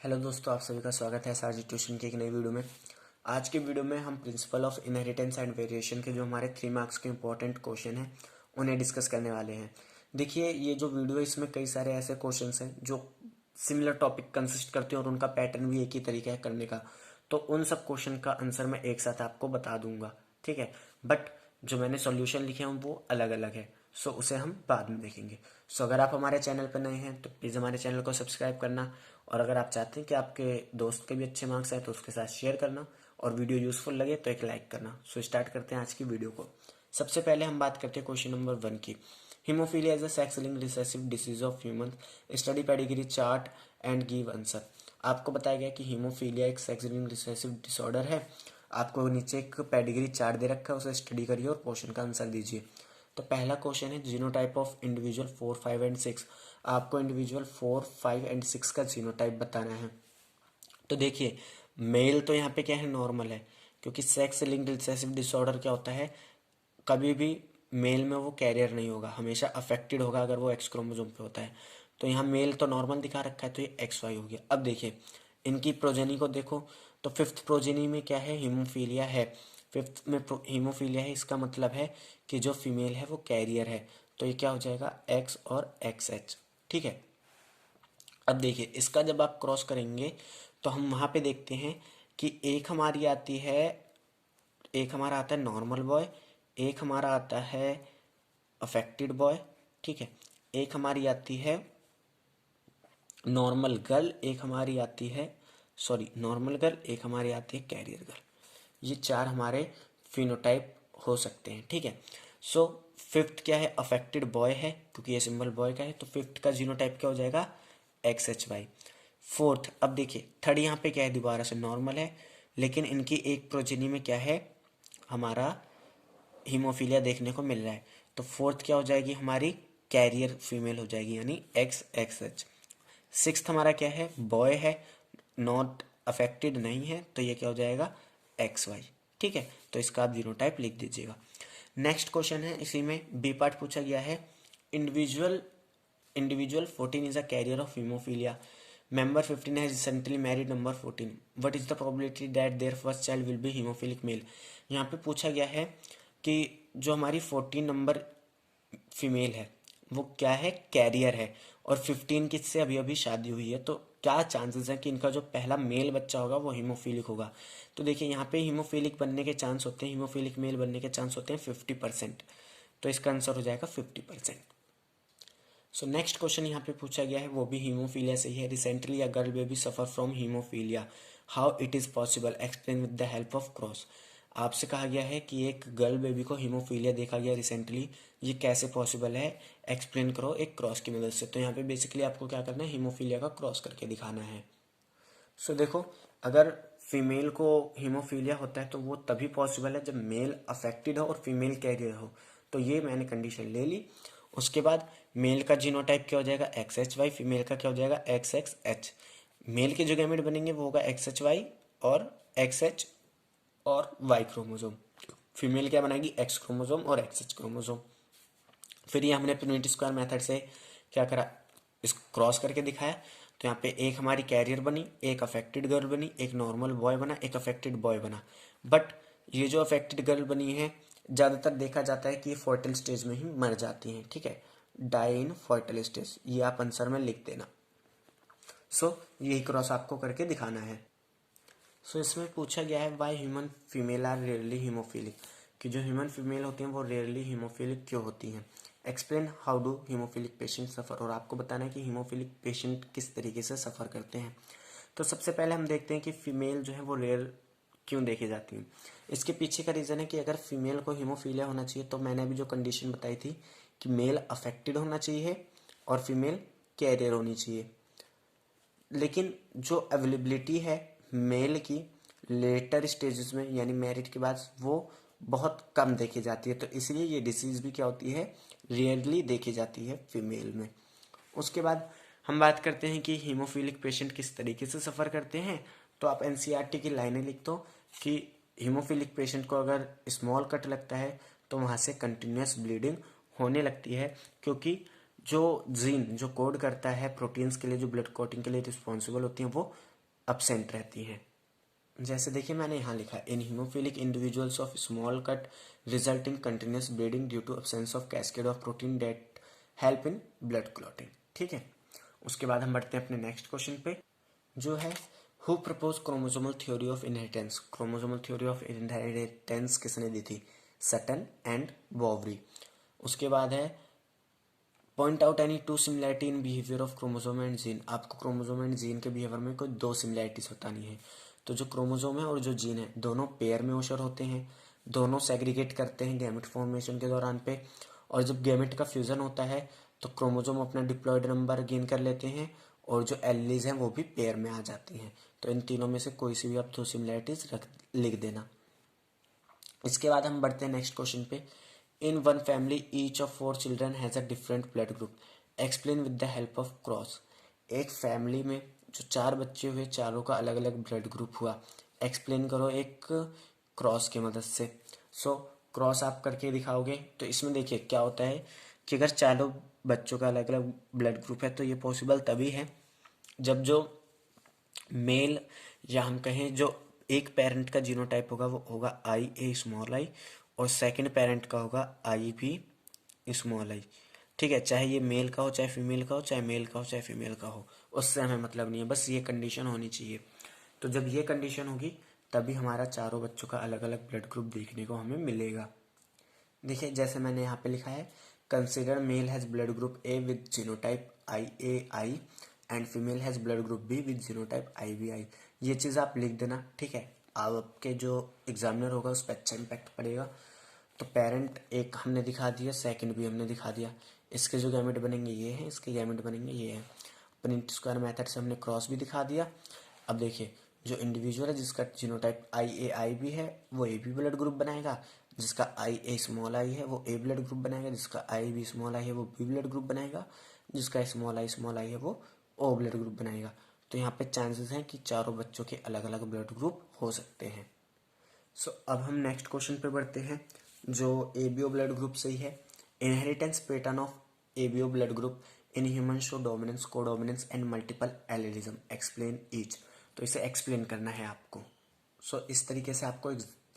Hello दोस्तों, आप सभी का स्वागत है एसआरजी ट्यूशन की एक नई वीडियो में। आज की वीडियो में हम principle of inheritance and variation के जो हमारे 3 मार्क्स के इंपॉर्टेंट क्वेश्चन हैं उन्हें डिस्कस करने वाले हैं। देखिए, ये जो वीडियो है इसमें कई सारे ऐसे क्वेश्चंस हैं जो सिमिलर टॉपिक कंसिस्ट करते हैं और उनका पैटर्न भी एक ही तरीका है करने का। तो उन सब क्वेश्चन का आंसर मैं एक साथ आपको बता दूंगा, ठीक है। बट जो मैंने सॉल्यूशन लिखे हैं वो अलग अलग है, सो उसे हम बाद में देखेंगे। सो अगर आप हमारे चैनल पर नए हैं तो प्लीज़ हमारे चैनल को सब्सक्राइब करना, और अगर आप चाहते हैं कि आपके दोस्त के भी अच्छे मार्क्स आए तो उसके साथ शेयर करना, और वीडियो यूजफुल लगे तो एक लाइक करना। सो स्टार्ट करते हैं आज की वीडियो को। सबसे पहले हम बात करते हैं क्वेश्चन नंबर 1 की। Haemophilia is a sex linked recessive disease of human, study pedigree chart and give answer. आपको बताया गया कि हीमोफीलिया एक सेक्स लिंक्ड रिसेसिव डिसऑर्डर है। आपको नीचे एक पेडिग्री चार्ट दे रखा है, उसे स्टडी करिए और क्वेश्चन का आंसर दीजिए। तो पहला क्वेश्चन है जीनोटाइप ऑफ इंडिविजुअल 4, 5 एंड 6। आपको इंडिविजुअल 4, 5 एंड 6 का जीनोटाइप बताना है। तो देखिए, मेल तो यहाँ पे क्या है, नॉर्मल है, क्योंकि सेक्स लिंक्ड रिसेसिव डिसऑर्डर क्या होता है, कभी भी मेल में वो कैरियर नहीं होगा, हमेशा अफेक्टेड होगा अगर वो एक्स क्रोमोसोम पे होता है। तो यहाँ मेल तो नॉर्मल दिखा रखा है, तो ये एक्स वाई हो गया। अब देखिए इनकी प्रोजेनी को देखो, तो फिफ्थ प्रोजेनी में क्या है, हीमोफीलिया है। फिफ्थ में हीमोफीलिया है, इसका मतलब है कि जो फीमेल है वो कैरियर है। तो ये क्या हो जाएगा, एक्स और एक्स एच, ठीक है। अब देखिए इसका जब आप क्रॉस करेंगे तो हम वहाँ पे देखते हैं कि एक हमारी आती है, एक हमारा आता है नॉर्मल बॉय, एक हमारा आता है अफेक्टेड बॉय, ठीक है। एक हमारी आती है नॉर्मल गर्ल, एक हमारी आती है, सॉरी नॉर्मल गर्ल, एक हमारी आती है कैरियर गर्ल। ये 4 हमारे फिनोटाइप हो सकते हैं, ठीक है। सो फिफ्थ क्या है, अफेक्टेड बॉय है, क्योंकि ये सिंबल बॉय का है, तो फिफ्थ का जीनोटाइप क्या हो जाएगा, एक्स एच वाई। फोर्थ, अब देखिए थर्ड यहाँ पे क्या है, दोबारा से नॉर्मल है, लेकिन इनकी एक प्रोजेनी में क्या है, हमारा हीमोफीलिया देखने को मिल रहा है। तो फोर्थ क्या हो जाएगी, हमारी कैरियर फीमेल हो जाएगी, यानी एक्स एक्स एच। सिक्स्थ हमारा क्या है, बॉय है, नॉट अफेक्टेड नहीं है, तो ये क्या हो जाएगा, एक्स वाई, ठीक है। तो इसका आप जीनोटाइप लिख दीजिएगा। नेक्स्ट क्वेश्चन है, इसी में बी पार्ट पूछा गया है। Individual individual 14 is a carrier of haemophilia, member 15 has recently married number 14, what is the probability that their first child will be hemophilic male। यहाँ पे पूछा गया है कि जो हमारी 14 नंबर फीमेल है वो क्या है, कैरियर है, और 15 किससे अभी अभी शादी हुई है, तो क्या चांसेस है कि इनका जो पहला मेल बच्चा होगा वो हीमोफीलिक होगा। तो देखिए यहाँ पे हीमोफीलिक बनने के चांस होते हैं, हीमोफीलिक मेल बनने के चांस होते हैं 50%। तो इसका आंसर हो जाएगा 50%। सो नेक्स्ट क्वेश्चन यहाँ पे पूछा गया है, वो भी हीमोफीलिया से ही है। Recently a girl baby suffer from haemophilia, how it is possible, explain with the help of cross. आपसे कहा गया है कि एक गर्ल बेबी को हीमोफीलिया देखा गया रिसेंटली, ये कैसे पॉसिबल है, एक्सप्लेन करो एक क्रॉस की मदद से। तो यहाँ पे बेसिकली आपको क्या करना है, हीमोफीलिया का क्रॉस करके दिखाना है। सो देखो, अगर फीमेल को हीमोफीलिया होता है तो वो तभी पॉसिबल है जब मेल अफेक्टेड हो और फीमेल कैरियर हो। तो ये मैंने कंडीशन ले ली। उसके बाद मेल का जीनोटाइप क्या हो जाएगा, एक्स एच वाई, फीमेल का क्या हो जाएगा, एक्स एक्स एच। मेल के जो गैमेट बनेंगे वो होगा एक्स एच वाई और एक्स एच और वाई क्रोमोजोम। फीमेल क्या बनाएगी, एक्स क्रोमोजोम और एक्स एच क्रोमोजोम। फिर ये हमने प्रिमिटिव स्क्वायर मेथड से क्या करा, इस क्रॉस करके दिखाया। तो यहाँ पे एक हमारी कैरियर बनी, एक अफेक्टेड गर्ल बनी, एक नॉर्मल बॉय बना, एक अफेक्टेड बॉय बना। बट ये जो अफेक्टेड गर्ल बनी है, ज़्यादातर देखा जाता है कि ये फर्टाइल स्टेज में ही मर जाती हैं, ठीक है, डाई इन फर्टाइल स्टेज, ये आप आंसर में लिख देना। सो यही क्रॉस आपको करके दिखाना है। सो इसमें पूछा गया है, why human female are rarely haemophilic, कि जो ह्यूमन फीमेल होती हैं वो रेयरली हीमोफिलिक क्यों होती हैं। Explain how do haemophilic patient suffer, और आपको बताना है कि हीमोफिलिक पेशेंट किस तरीके से सफ़र करते हैं। तो सबसे पहले हम देखते हैं कि फीमेल जो है वो रेयर क्यों देखी जाती हैं। इसके पीछे का रीज़न है कि अगर फीमेल को हीमोफीलिया होना चाहिए तो मैंने अभी जो कंडीशन बताई थी कि मेल अफेक्टेड होना चाहिए और फीमेल कैरियर होनी चाहिए। लेकिन जो अवेलेबिलिटी है मेल की लेटर स्टेजेस में, यानी मैरिड के बाद, वो बहुत कम देखी जाती है। तो इसलिए ये डिसीज़ भी क्या होती है, रेयरली देखी जाती है फीमेल में। उसके बाद हम बात करते हैं कि हीमोफिलिक पेशेंट किस तरीके से सफ़र करते हैं। तो आप एनसीईआरटी की लाइनें लिख दो कि हीमोफिलिक पेशेंट को अगर स्मॉल कट लगता है तो वहाँ से कंटिन्यूस ब्लीडिंग होने लगती है, क्योंकि जो जीन जो कोड करता है प्रोटीन्स के लिए, जो ब्लड कोटिंग के लिए रिस्पॉन्सिबल होती हैं, वो अब्सेंट रहती हैं। जैसे देखिए मैंने यहाँ लिखा है, in haemophilic individuals of small cut result in continuous bleeding due to absence of cascade of protein that help in blood clotting. ठीक है, उसके बाद हम बढ़ते हैं अपने नेक्स्ट क्वेश्चन पे, जो है who propose chromosomal theory of inheritance. Chromosomal theory of inheritance किसने दी थी? Sutton and Boveri. उसके बाद है point out any two similarity in behaviour of chromosome and gene. आपको क्रोमोसोम एंड जीन के बिहेवियर में कोई दो सिमिलैरिटीज बतानी है। तो जो क्रोमोसोम है और जो जीन है, दोनों पेयर में ओशर होते हैं, दोनों सेग्रीगेट करते हैं गैमेट फॉर्मेशन के दौरान पे, और जब गैमेट का फ्यूजन होता है तो क्रोमोसोम अपना डिप्लॉयड नंबर गेन कर लेते हैं, और जो एलीज हैं वो भी पेयर में आ जाती हैं। तो इन तीनों में से कोई सी भी आप दो सिमिलैरिटीज लिख देना। इसके बाद हम बढ़ते हैं नेक्स्ट क्वेश्चन पे, in one family each of 4 children has a different blood group, explain with the help of cross. एक फैमिली में जो 4 बच्चे हुए, चारों का अलग अलग ब्लड ग्रुप हुआ, एक्सप्लेन करो एक क्रॉस की मदद से। सो क्रॉस आप करके दिखाओगे तो इसमें देखिए क्या होता है कि अगर चारों बच्चों का अलग अलग ब्लड ग्रुप है तो ये पॉसिबल तभी है जब जो मेल, या हम कहें जो एक पेरेंट का जीनोटाइप होगा वो होगा IA स्मॉल i, और सेकंड पेरेंट का होगा IB स्मॉल i। ठीक है, चाहे ये मेल का हो, चाहे फीमेल का हो, चाहे मेल का हो, चाहे फीमेल का हो, उससे हमें मतलब नहीं है, बस ये कंडीशन होनी चाहिए। तो जब ये कंडीशन होगी तभी हमारा चारों बच्चों का अलग अलग ब्लड ग्रुप देखने को हमें मिलेगा। देखिए जैसे मैंने यहाँ पे लिखा है, consider male has blood group A with genotype IAI and female has blood group B with genotype IBI। ये चीज़ आप लिख देना। ठीक है, आपके जो एग्जामिनर होगा उस पर अच्छा इम्पैक्ट पड़ेगा। तो पेरेंट एक हमने दिखा दिया, सेकंड भी हमने दिखा दिया, इसके जो गैमेट बनेंगे ये हैं, इसके गैमेट बनेंगे ये हैं। प्रिंट स्क्वायर मेथड से हमने क्रॉस भी दिखा दिया। अब देखिए जो इंडिविजुअल है जिसका जीनोटाइप IAI भी है वो AB ब्लड ग्रुप बनाएगा, जिसका IA स्मॉल i है वो A ब्लड ग्रुप बनाएगा, जिसका IB स्मॉल i है वो B ब्लड ग्रुप बनाएगा, जिसका स्मॉल i है वो O ब्लड ग्रुप बनाएगा। तो यहाँ पे चांसेस हैं कि चारों बच्चों के अलग अलग ब्लड ग्रुप हो सकते हैं। सो अब हम नेक्स्ट क्वेश्चन पे बढ़ते हैं, जो ABO ब्लड ग्रुप से ही है। Inheritance pattern of ABO blood group in human show dominance, codominance and multiple allelism, explain each. तो इसे एक्सप्लेन करना है आपको। सो इस तरीके से आपको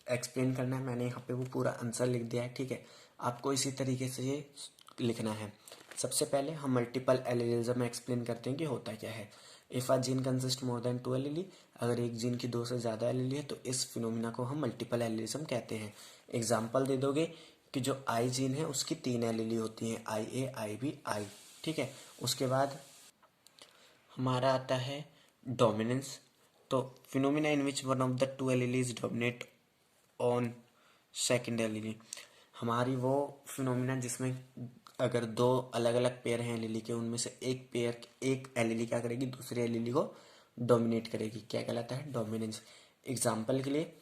एक्सप्लेन करना है। मैंने यहाँ पे वो पूरा आंसर लिख दिया है। ठीक है, आपको इसी तरीके से ये लिखना है। सबसे पहले हम मल्टीपल एलिलिज्म एक्सप्लेन करते हैं कि होता क्या है। If a gene consist more than 2 एलीली, अगर एक जीन की 2 से ज़्यादा एलीली है तो इस फिनोमिना को हम मल्टीपल एलिलिज्म कहते हैं। एग्जाम्पल दे दोगे कि जो आई जीन है उसकी 3 एलीली होती हैं, IA IB I। ठीक है, उसके बाद हमारा आता है डोमिनेंस। तो phenomena in which one of the 2 alleles dominate on second allele, हमारी वो फिनोमिना जिसमें अगर 2 अलग अलग पेयर हैं एलीली के, उनमें से एक पेयर, एक एलीली क्या करेगी, दूसरी एलीली को डोमिनेट करेगी, क्या कहलाता है, डोमिनेंस। एग्जाम्पल के लिए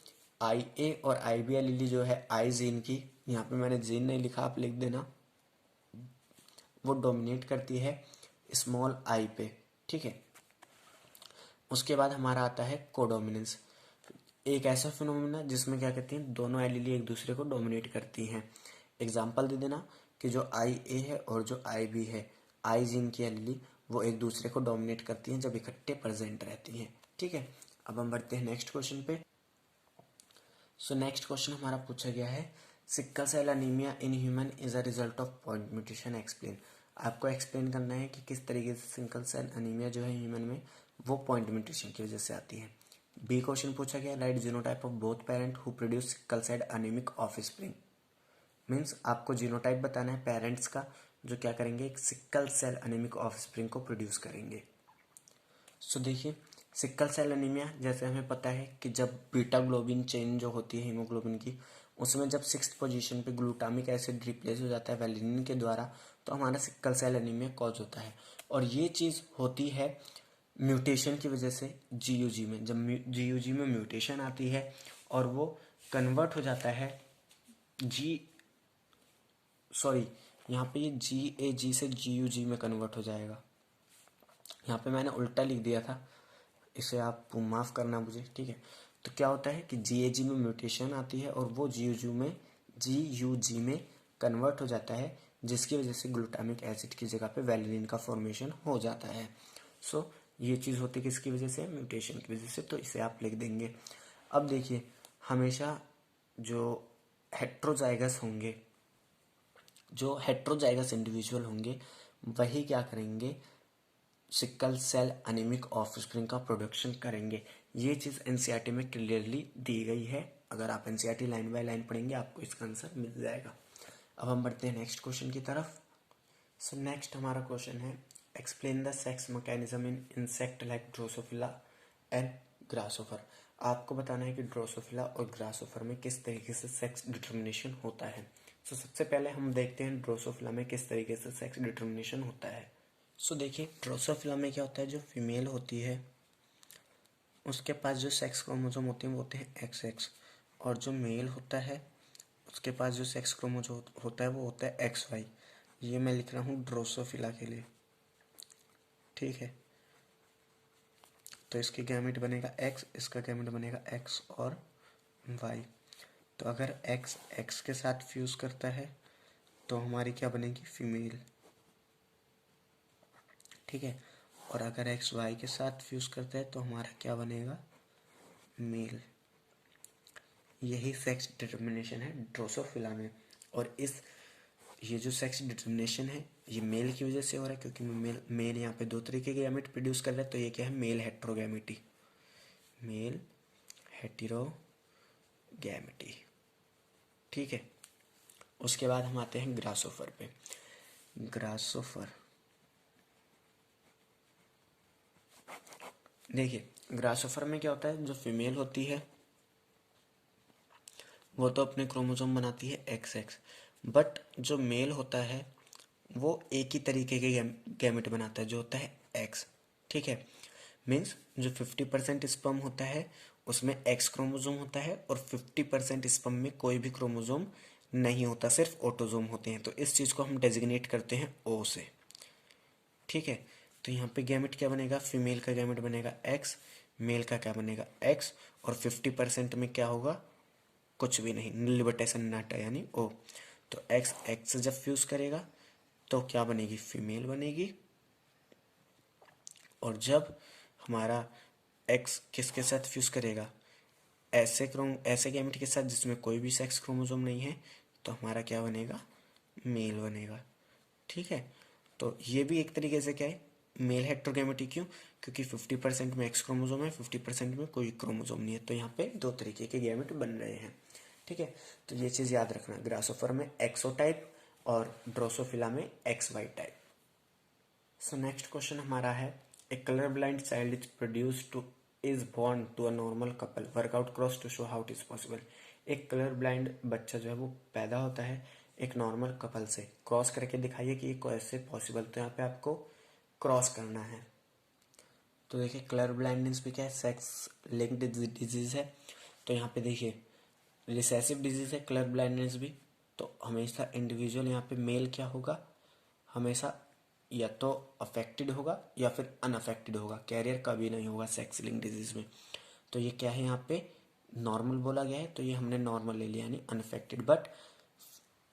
IA और IB एलीली जो है आई जीन की, यहाँ पे मैंने जीन नहीं लिखा, आप लिख देना, वो डोमिनेट करती है स्मॉल i पे। ठीक है, उसके बाद हमारा आता है कोडोमिनेंस, एक ऐसा फिनोमिना जिसमें क्या कहती हैं, दोनों एलीली एक दूसरे को डोमिनेट करती हैं। एग्जाम्पल दे देना कि जो IA है और जो IB है, आई जीन की एलीली, वो एक दूसरे को डोमिनेट करती हैं जब इकट्ठे प्रेजेंट रहती हैं। ठीक है, अब हम बढ़ते हैं नेक्स्ट क्वेश्चन पे। सो नेक्स्ट क्वेश्चन हमारा पूछा गया है, sickle cell anaemia in human is a result of point mutation, explain. आपको एक्सप्लेन करना है कि किस तरीके से सिक्कल सेल अनीमिया जो है ह्यूमन में वो पॉइंट म्यूटेशन की वजह से आती है। बी क्वेश्चन पूछा गया, write genotype of both parent who produce sickle cell anaemic offspring. Means आपको जीनोटाइप बताना है पेरेंट्स का जो क्या करेंगे, एक सिक्कल सेल अनीमिक ऑफस्प्रिंग को प्रोड्यूस करेंगे। सो देखिए सिक्कल सेल अनीमिया, जैसे हमें पता है कि जब बीटा ग्लोबिन चेन जो होती है हीमोग्लोबिन की, उसमें जब 6th पोजीशन पे ग्लूटामिक एसिड रिप्लेस हो जाता है वैलिनिन के द्वारा, तो हमारा सिक्कल सेल अनीमिया कॉज होता है। और ये चीज़ होती है म्यूटेशन की वजह से GUG में। जब GUG में म्यूटेशन आती है और वो कन्वर्ट हो जाता है यहाँ पे ये GAG से GUG में कन्वर्ट हो जाएगा। यहाँ पे मैंने उल्टा लिख दिया था, इसे आप माफ़ करना मुझे। ठीक है, तो क्या होता है कि GAG में म्यूटेशन आती है और वो GUG में कन्वर्ट हो जाता है जिसकी वजह से ग्लूटामिक एसिड की जगह पे वैलिन का फॉर्मेशन हो जाता है। सो ये चीज़ होती है किसकी वजह से, म्यूटेशन की वजह से, तो इसे आप लिख देंगे। अब देखिए हमेशा जो हेट्रोजाइगस होंगे, जो हेट्रोजाइगस इंडिविजुअल होंगे वही क्या करेंगे, सिकल सेल अनीमिक ऑफस्प्रिंग का प्रोडक्शन करेंगे। ये चीज़ एनसीईआरटी में क्लियरली दी गई है। अगर आप एनसीईआरटी लाइन बाय लाइन पढ़ेंगे आपको इसका आंसर मिल जाएगा। अब हम बढ़ते हैं नेक्स्ट क्वेश्चन की तरफ। सो नेक्स्ट हमारा क्वेश्चन है explain the sex mechanism in insect like Drosophila and grasshopper. आपको बताना है कि ड्रोसोफिला और ग्रासोफर में किस तरीके से सेक्स डिटर्मिनेशन होता है। सो सबसे पहले हम देखते हैं ड्रोसोफिला में किस तरीके से सेक्स डिटर्मिनेशन होता है। सो देखिए ड्रोसोफिला में क्या होता है, जो फीमेल होती है उसके पास जो सेक्स क्रोमोसोम होते हैं वो होते हैं XX, और जो मेल होता है उसके पास जो सेक्स क्रोमोसोम होता है वो होता है XY। ये मैं लिख रहा हूँ ड्रोसोफिला के लिए, ठीक है। तो इसकी गैमेट बनेगा X, इसका गैमेट बनेगा X और Y। तो अगर X X के साथ फ्यूज़ करता है तो हमारी क्या बनेगी, फीमेल, ठीक है। और अगर X Y के साथ फ्यूज़ करता है तो हमारा क्या बनेगा, मेल। यही सेक्स डिटर्मिनेशन है ड्रोसोफिला में। और ये जो सेक्स डिटर्मिनेशन है ये मेल की वजह से हो रहा है, क्योंकि मेल यहाँ पे 2 तरीके के गैमेट प्रोड्यूस कर रहा है। तो ये क्या है, मेल हेट्रोगैमेटी, मेल हेटेरोगैमेटी, ठीक है। उसके बाद हम आते हैं ग्रासोफर पे। ग्रासोफर देखिए ग्रासोफर में क्या होता है, जो फीमेल होती है वो तो अपने क्रोमोसोम बनाती है XX, बट जो मेल होता है वो एक ही तरीके के गैमेट बनाता है जो होता है X, ठीक है। मीन्स जो 50% स्पर्म होता है उसमें X क्रोमोसोम होता है और 50% स्पर्म में कोई भी क्रोमोसोम नहीं होता, सिर्फ ऑटोसोम होते हैं। तो इस चीज़ को हम डेजिग्नेट करते हैं O से, ठीक है। तो यहाँ पे गैमेट क्या बनेगा, फीमेल का गैमेट बनेगा X, मेल का क्या बनेगा X, और 50% में क्या होगा, कुछ भी नहीं, नील बटे सन्नाटा यानी O। तो X X से जब फ्यूज करेगा तो क्या बनेगी, फीमेल बनेगी। और जब हमारा X किसके साथ फ्यूज करेगा, ऐसे गैमेट के साथ जिसमें कोई भी सेक्स क्रोमोसोम नहीं है, तो हमारा क्या बनेगा, मेल बनेगा, ठीक है। तो ये भी एक तरीके से क्या है, मेल हेट्रोगैमेटी। क्यों, क्योंकि 50% में X क्रोमोसोम है, 50% में कोई क्रोमोसोम नहीं है। तो यहाँ पे 2 तरीके के गैमेट बन रहे हैं, ठीक है। तो ये चीज़ याद रखना, ग्रासोफर में एक्सो टाइप और ड्रोसोफिला में XY type. So next question हमारा है a colour blind child is born to a normal couple, work out cross to show how it is possible. एक कलर ब्लाइंड बच्चा जो है वो पैदा होता है एक नॉर्मल कपल से, क्रॉस करके दिखाइए कि ये कैसे पॉसिबल। तो यहाँ पे आपको क्रॉस करना है। तो देखिए कलर ब्लाइंडनेस भी क्या है, सेक्स लिंक्ड डिजीज है। तो यहाँ पे देखिए रिसेसिव डिजीज है कलर ब्लाइंडनेस भी। तो हमेशा इंडिविजुअल यहाँ पे मेल क्या होगा, हमेशा या तो अफेक्टेड होगा या फिर अनअफेक्टेड होगा, कैरियर कभी नहीं होगा सेक्स लिंक डिजीज में। तो ये क्या है, यहाँ पे नॉर्मल बोला गया है तो ये हमने नॉर्मल ले लिया यानी अनअफेक्टेड। बट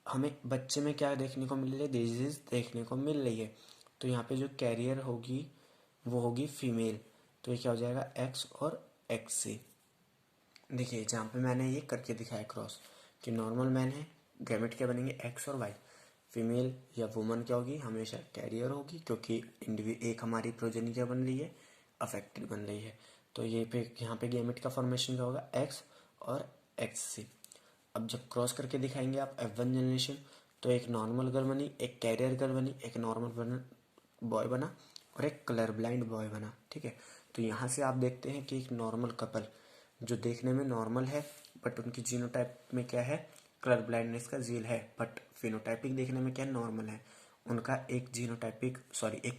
हमें बच्चे में क्या देखने को मिल रही है, डिजीज देखने को मिल रही है। तो यहाँ पे जो कैरियर होगी वो होगी फीमेल। तो ये क्या हो जाएगा, X और XC। देखिए जहाँ पे मैंने ये करके दिखाया क्रॉस कि नॉर्मल मैन है, गैमेट क्या बनेंगे X और Y। फीमेल या वुमन क्या होगी, हमेशा कैरियर होगी, क्योंकि एक हमारी प्रोजेनी क्या बन रही है, अफेक्टेड बन रही है। तो ये पे यहाँ पे गैमेट का फॉर्मेशन क्या होगा, X और XC। अब जब क्रॉस करके दिखाएंगे आप F1 जनरेशन, तो एक नॉर्मल गर्ल बनी, एक कैरियर गर्ल बनी, एक नॉर्मल बॉय बना और एक कलर ब्लाइंड बॉय बना, ठीक है। तो यहाँ से आप देखते हैं कि एक नॉर्मल कपल जो देखने में नॉर्मल है बट उनकी जीनोटाइप में क्या है, कलर ब्लाइंडनेस का जील है, बट फिनोटाइपिक देखने में क्या नॉर्मल है, उनका एक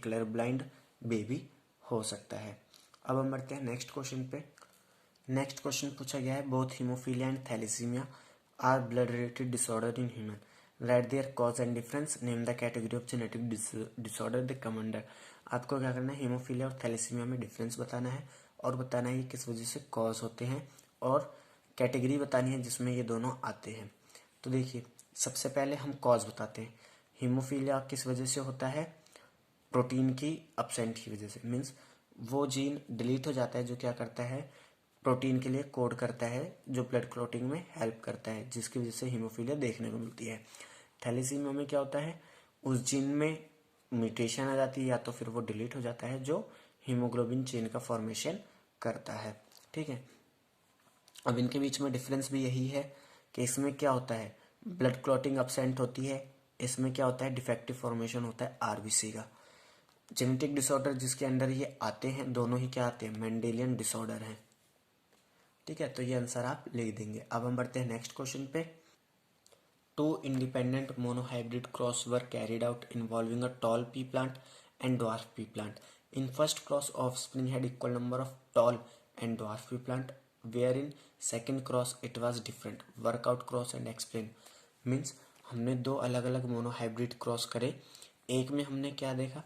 कलर ब्लाइंड बेबी हो सकता है। अब हम बढ़ते हैं नेक्स्ट क्वेश्चन पे। नेक्स्ट क्वेश्चन पूछा गया है both haemophilia and thalassaemia are blood related disorder in human, write their cause and difference, name the category of genetic disorder the come under. आपको क्या करना है, हीमोफीलिया और थैलेसीमिया में डिफरेंस बताना है और बताना है ये किस वजह से कॉज होते हैं और कैटेगरी बतानी है जिसमें ये दोनों आते हैं। तो देखिए सबसे पहले हम कॉज बताते हैं। हीमोफीलिया किस वजह से होता है? प्रोटीन की अपसेंट की वजह से। मीन्स वो जीन डिलीट हो जाता है जो क्या करता है, प्रोटीन के लिए कोड करता है, जो ब्लड क्लॉटिंग में हेल्प करता है, जिसकी वजह से हीमोफीलिया देखने को मिलती है। थैलेसीमिया में क्या होता है, उस जीन में म्यूटेशन आ जाती है या तो फिर वो डिलीट हो जाता है जो हीमोग्लोबिन चेन का फॉर्मेशन करता है। ठीक है, अब इनके बीच में डिफरेंस भी यही है कि इसमें क्या होता है, ब्लड क्लॉटिंग अपसेंट होती है, इसमें क्या होता है, डिफेक्टिव फॉर्मेशन होता है आरबीसी का। जेनेटिक डिसऑर्डर जिसके अंडर ये आते हैं, दोनों ही क्या आते हैं, मेंडेलियन डिसऑर्डर हैं। ठीक है, तो ये आंसर आप लिख देंगे। अब हम बढ़ते हैं नेक्स्ट क्वेश्चन पे। 2 independent monohybrid cross were carried out involving a tall pea plant and dwarf pea plant. In first cross, offspring had equal number of tall and dwarf pea plant, wherein second cross it was different. Work out cross and explain. Means हमने दो अलग अलग monohybrid cross करे, एक में हमने क्या देखा,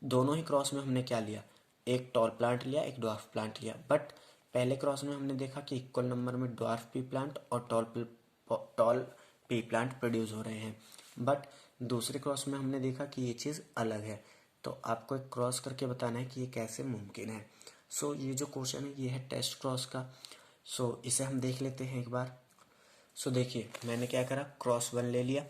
दोनों ही क्रॉस में हमने क्या लिया, एक टॉल प्लांट लिया, एक ड्वार्फ प्लांट लिया। बट पहले क्रॉस में हमने देखा कि इक्वल नंबर में ड्वार्फ पी प्लांट और टॉल पी प्लांट प्रोड्यूस हो रहे हैं। बट दूसरे क्रॉस में हमने देखा कि ये चीज़ अलग है। तो आपको एक क्रॉस करके बताना है कि ये कैसे मुमकिन है। सो ये जो क्वेश्चन है ये है टेस्ट क्रॉस का। सो इसे हम देख लेते हैं एक बार। सो देखिए मैंने क्या करा, क्रॉस वन ले लिया,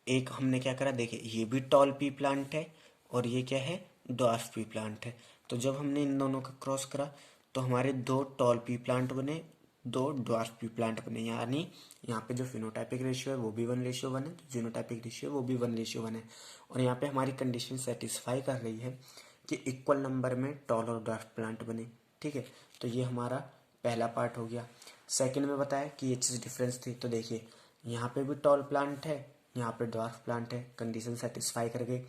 एक हमने क्या करा, देखिए ये भी टॉल पी प्लांट है और ये क्या है, ड्वार्फ पी प्लांट है। तो जब हमने इन दोनों का क्रॉस करा तो हमारे दो टॉल पी प्लांट बने, दो ड्वार्फ पी प्लांट बने, यानी यहाँ पे जो फिनोटाइपिक रेशियो है वो भी 1:1 है, जो जीनोटाइपिक रेशियो है वो भी 1:1 है। और यहाँ पे हमारी कंडीशन सेटिस्फाई कर रही है कि इक्वल नंबर में टॉल और ड्वार्फ प्लांट बने। ठीक है, तो ये हमारा पहला पार्ट हो गया। सेकंड में बताया कि ये चीज़ डिफरेंस थी, तो देखिए यहाँ पे भी टॉल प्लांट है, यहाँ पे ड्वार्फ प्लांट है, कंडीशन सेटिस्फाई कर गई।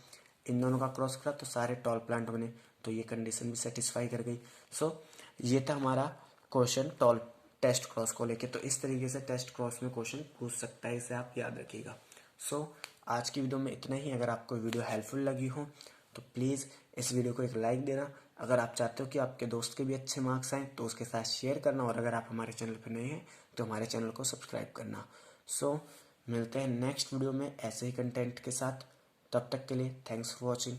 इन दोनों का क्रॉस करा तो सारे टॉल प्लांट बने, तो ये कंडीशन भी सेटिस्फाई कर गई। सो ये था हमारा क्वेश्चन टॉल टेस्ट क्रॉस को लेके। तो इस तरीके से टेस्ट क्रॉस में क्वेश्चन पूछ सकता है, इसे आप याद रखिएगा। सो आज की वीडियो में इतना ही। अगर आपको वीडियो हेल्पफुल लगी हो तो प्लीज़ इस वीडियो को एक लाइक देना। अगर आप चाहते हो कि आपके दोस्त के भी अच्छे मार्क्स आएँ तो उसके साथ शेयर करना, और अगर आप हमारे चैनल पर नए हैं तो हमारे चैनल को सब्सक्राइब करना। सो मिलते हैं नेक्स्ट वीडियो में ऐसे ही कंटेंट के साथ। तब तक के लिए थैंक्स फॉर वॉचिंग।